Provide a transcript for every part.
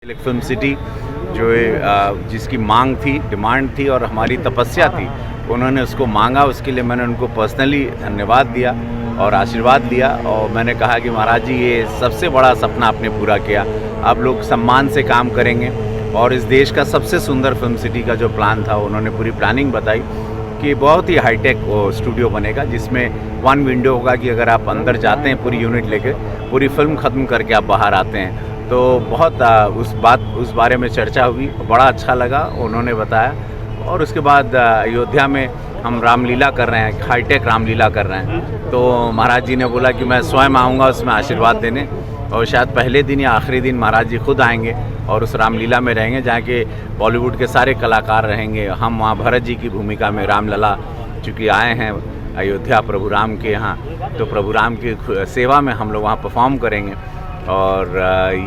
एक film city जो जिसकी मांग थी, डिमांड थी और हमारी तपस्या थी, उन्होंने उसको मांगा। उसके लिए मैंने उनको पर्सनली धन्यवाद दिया और आशीर्वाद दिया और मैंने कहा कि महाराज जी, ये सबसे बड़ा सपना आपने पूरा किया। आप लोग सम्मान से काम करेंगे और इस देश का सबसे सुंदर फिल्म सिटी का जो प्लान था, उन्होंने पूरी प्लानिंग बताई कि बहुत ही हाईटेक स्टूडियो बनेगा, जिसमें वन विंडो होगा कि अगर आप अंदर जाते हैं पूरी यूनिट लेके, पूरी फिल्म ख़त्म करके आप बाहर आते हैं। तो बहुत उस बारे में चर्चा हुई, बड़ा अच्छा लगा उन्होंने बताया। और उसके बाद अयोध्या में हम रामलीला कर रहे हैं, हाईटेक रामलीला कर रहे हैं। तो महाराज जी ने बोला कि मैं स्वयं आऊँगा उसमें आशीर्वाद देने, और शायद पहले दिन या आखिरी दिन महाराज जी खुद आएंगे और उस रामलीला में रहेंगे, जहाँ के बॉलीवुड के सारे कलाकार रहेंगे। हम वहाँ भरत जी की भूमिका में रामलला चूँकि आए हैं अयोध्या प्रभु राम के यहाँ, तो प्रभु राम की सेवा में हम लोग वहाँ परफॉर्म करेंगे। और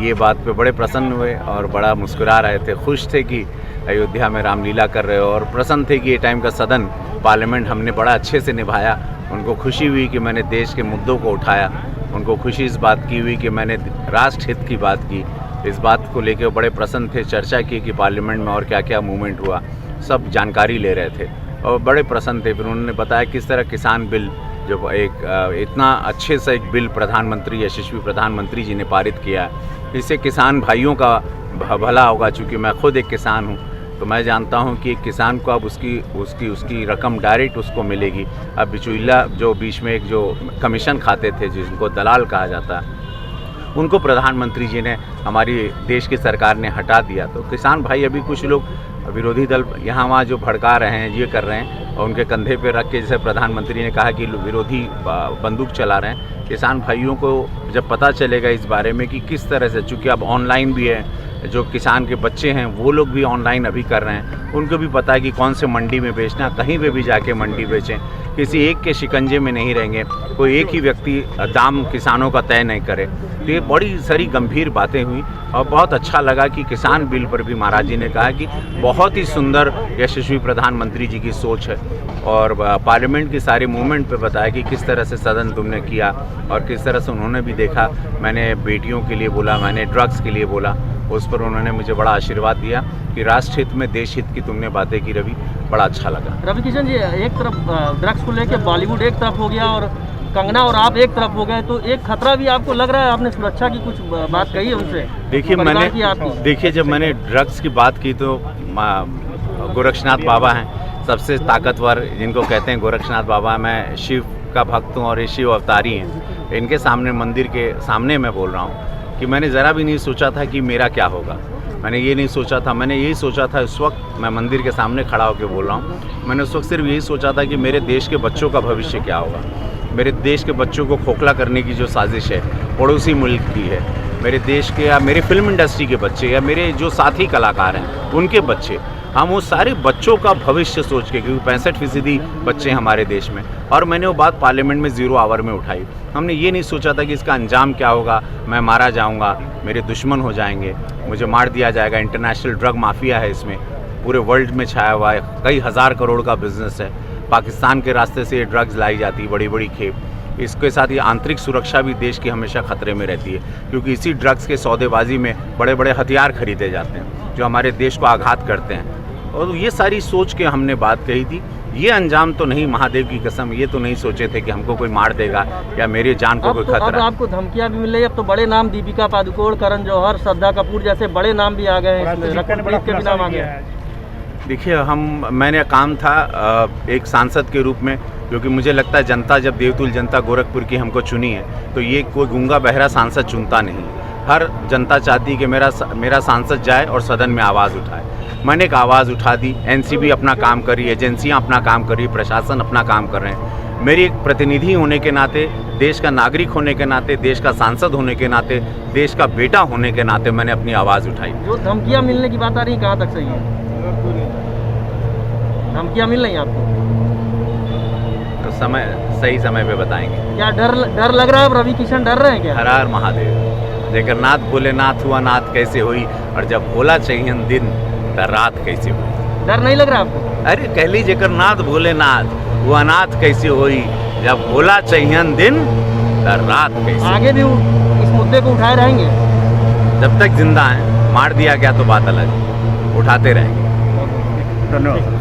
ये बात पे बड़े प्रसन्न हुए और बड़ा मुस्कुरा रहे थे, खुश थे कि अयोध्या में रामलीला कर रहे हो, और प्रसन्न थे कि ये टाइम का सदन पार्लियामेंट हमने बड़ा अच्छे से निभाया। उनको खुशी हुई कि मैंने देश के मुद्दों को उठाया, उनको खुशी इस बात की हुई कि मैंने राष्ट्र हित की बात की। इस बात को लेकर बड़े प्रसन्न थे, चर्चा की कि पार्लियामेंट में और क्या क्या मूवमेंट हुआ, सब जानकारी ले रहे थे और बड़े प्रसन्न थे। फिर उन्होंने बताया किस तरह किसान बिल, जो एक इतना अच्छे से एक बिल प्रधानमंत्री, यशस्वी प्रधानमंत्री जी ने पारित किया है, इससे किसान भाइयों का भला होगा। चूँकि मैं खुद एक किसान हूँ, तो मैं जानता हूँ कि एक किसान को अब उसकी रकम डायरेक्ट उसको मिलेगी। अब बिचौलिया जो बीच में एक जो कमीशन खाते थे, जिनको दलाल कहा जाता है, उनको प्रधानमंत्री जी ने, हमारी देश की सरकार ने हटा दिया। तो किसान भाई, अभी कुछ लोग विरोधी दल यहाँ वहाँ जो भड़का रहे हैं, ये कर रहे हैं, और उनके कंधे पे रख के, जैसे प्रधानमंत्री ने कहा कि विरोधी बंदूक चला रहे हैं। किसान भाइयों को जब पता चलेगा इस बारे में कि किस तरह से, चूँकि अब ऑनलाइन भी है, जो किसान के बच्चे हैं वो लोग भी ऑनलाइन अभी कर रहे हैं, उनको भी पता है कि कौन से मंडी में बेचना, कहीं पे भी जाके मंडी बेचें, किसी एक के शिकंजे में नहीं रहेंगे, कोई एक ही व्यक्ति दाम किसानों का तय नहीं करे। तो ये बड़ी सारी गंभीर बातें हुई और बहुत अच्छा लगा कि किसान बिल पर भी महाराज जी ने कहा कि बहुत ही सुंदर यशस्वी प्रधानमंत्री जी की सोच है, और पार्लियामेंट की सारी मूवमेंट पे बताया कि किस तरह से सदन तुमने किया और किस तरह से उन्होंने भी देखा। मैंने बेटियों के लिए बोला, मैंने ड्रग्स के लिए बोला, उस पर उन्होंने मुझे बड़ा आशीर्वाद दिया कि राष्ट्र हित में, देश हित की तुमने बातें की रवि, बड़ा अच्छा लगा। रवि किशन जी, एक तरफ ड्रग्स को लेकर बॉलीवुड एक तरफ हो गया और कंगना और आप एक तरफ हो गए, तो एक खतरा भी आपको लग रहा है? आपने सुरक्षा की कुछ बात कही है उनसे? देखिए, जब मैंने ड्रग्स की बात की तो गोरक्षनाथ बाबा हैं सबसे ताकतवर, जिनको कहते हैं गोरक्षनाथ बाबा। मैं शिव का भक्त हूँ और ये शिव अवतारी हैं। इनके सामने, मंदिर के सामने मैं बोल रहा हूँ कि मैंने ज़रा भी नहीं सोचा था कि मेरा क्या होगा। मैंने ये नहीं सोचा था, मैंने यही सोचा था, उस वक्त मैं मंदिर के सामने खड़ा होकर बोल रहा हूँ, मैंने उस वक्त सिर्फ यही सोचा था कि मेरे देश के बच्चों का भविष्य क्या होगा। मेरे देश के बच्चों को खोखला करने की जो साजिश है पड़ोसी मुल्क की है, मेरे देश के या मेरे फिल्म इंडस्ट्री के बच्चे या मेरे जो साथी कलाकार हैं उनके बच्चे, हम वो सारे बच्चों का भविष्य सोच के, क्योंकि 65% बच्चे हैं हमारे देश में, और मैंने वो बात पार्लियामेंट में 0 आवर में उठाई। हमने ये नहीं सोचा था कि इसका अंजाम क्या होगा, मैं मारा जाऊंगा, मेरे दुश्मन हो जाएंगे, मुझे मार दिया जाएगा। इंटरनेशनल ड्रग माफिया है इसमें, पूरे वर्ल्ड में छाया हुआ है, कई हज़ार करोड़ का बिजनेस है। पाकिस्तान के रास्ते से ये ड्रग्स लाई जाती है, बड़ी बड़ी खेप। इसके साथ ही आंतरिक सुरक्षा भी देश की हमेशा खतरे में रहती है, क्योंकि इसी ड्रग्स के सौदेबाजी में बड़े बड़े हथियार खरीदे जाते हैं जो हमारे देश को आघात करते हैं। और ये सारी सोच के हमने बात कही थी। ये अंजाम तो नहीं, महादेव की कसम, ये तो नहीं सोचे थे कि हमको कोई मार देगा या मेरे जान को कोई खतरा। अब आपको धमकियां भी मिल रही है, अब तो बड़े नाम दीपिका पादुकोण, करण जौहर, श्रद्धा कपूर जैसे बड़े नाम भी आ गए हैं, के भी नाम आ गए। देखिए, मैंने काम था एक सांसद के रूप में, क्योंकि मुझे लगता है जनता, जब देवतुल जनता गोरखपुर की हमको चुनी है, तो ये कोई गूंगा बहरा सांसद चुनता नहीं। हर जनता चाहती है कि मेरा सांसद जाए और सदन में आवाज़ उठाए। मैंने एक आवाज़ उठा दी, एनसीबी अपना काम कर रही है, एजेंसियाँ अपना काम कर रही है, प्रशासन अपना काम कर रहे हैं। मेरी एक प्रतिनिधि होने के नाते, देश का नागरिक होने के नाते, देश का सांसद होने के नाते, देश का बेटा होने के नाते मैंने अपनी आवाज़ उठाई। जो धमकियाँ मिलने की बात आ रही है, कहाँ तक सही है? धमकियाँ मिल रही आपको? तो सही समय पे बताएंगे। क्या डर लग रहा है? अब रवि किशन डर रहे हैं क्या? हर हर महादेव, जगन्नाथ भोलेनाथ हुआ नाथ कैसे हुई, और जब भोला चाहिए दिन तो रात कैसे हुई। डर नहीं लग रहा आपको? अरे कह लीजिए, जगन्नाथ भोलेनाथ हुआ नाथ कैसे हुई, जब भोला चाहिए दिन तो रात कैसे। आगे भी इस मुद्दे को उठाए रहेंगे जब तक जिंदा हैं। मार दिया गया तो बात अलग है, उठाते रहेंगे। धन्यवाद।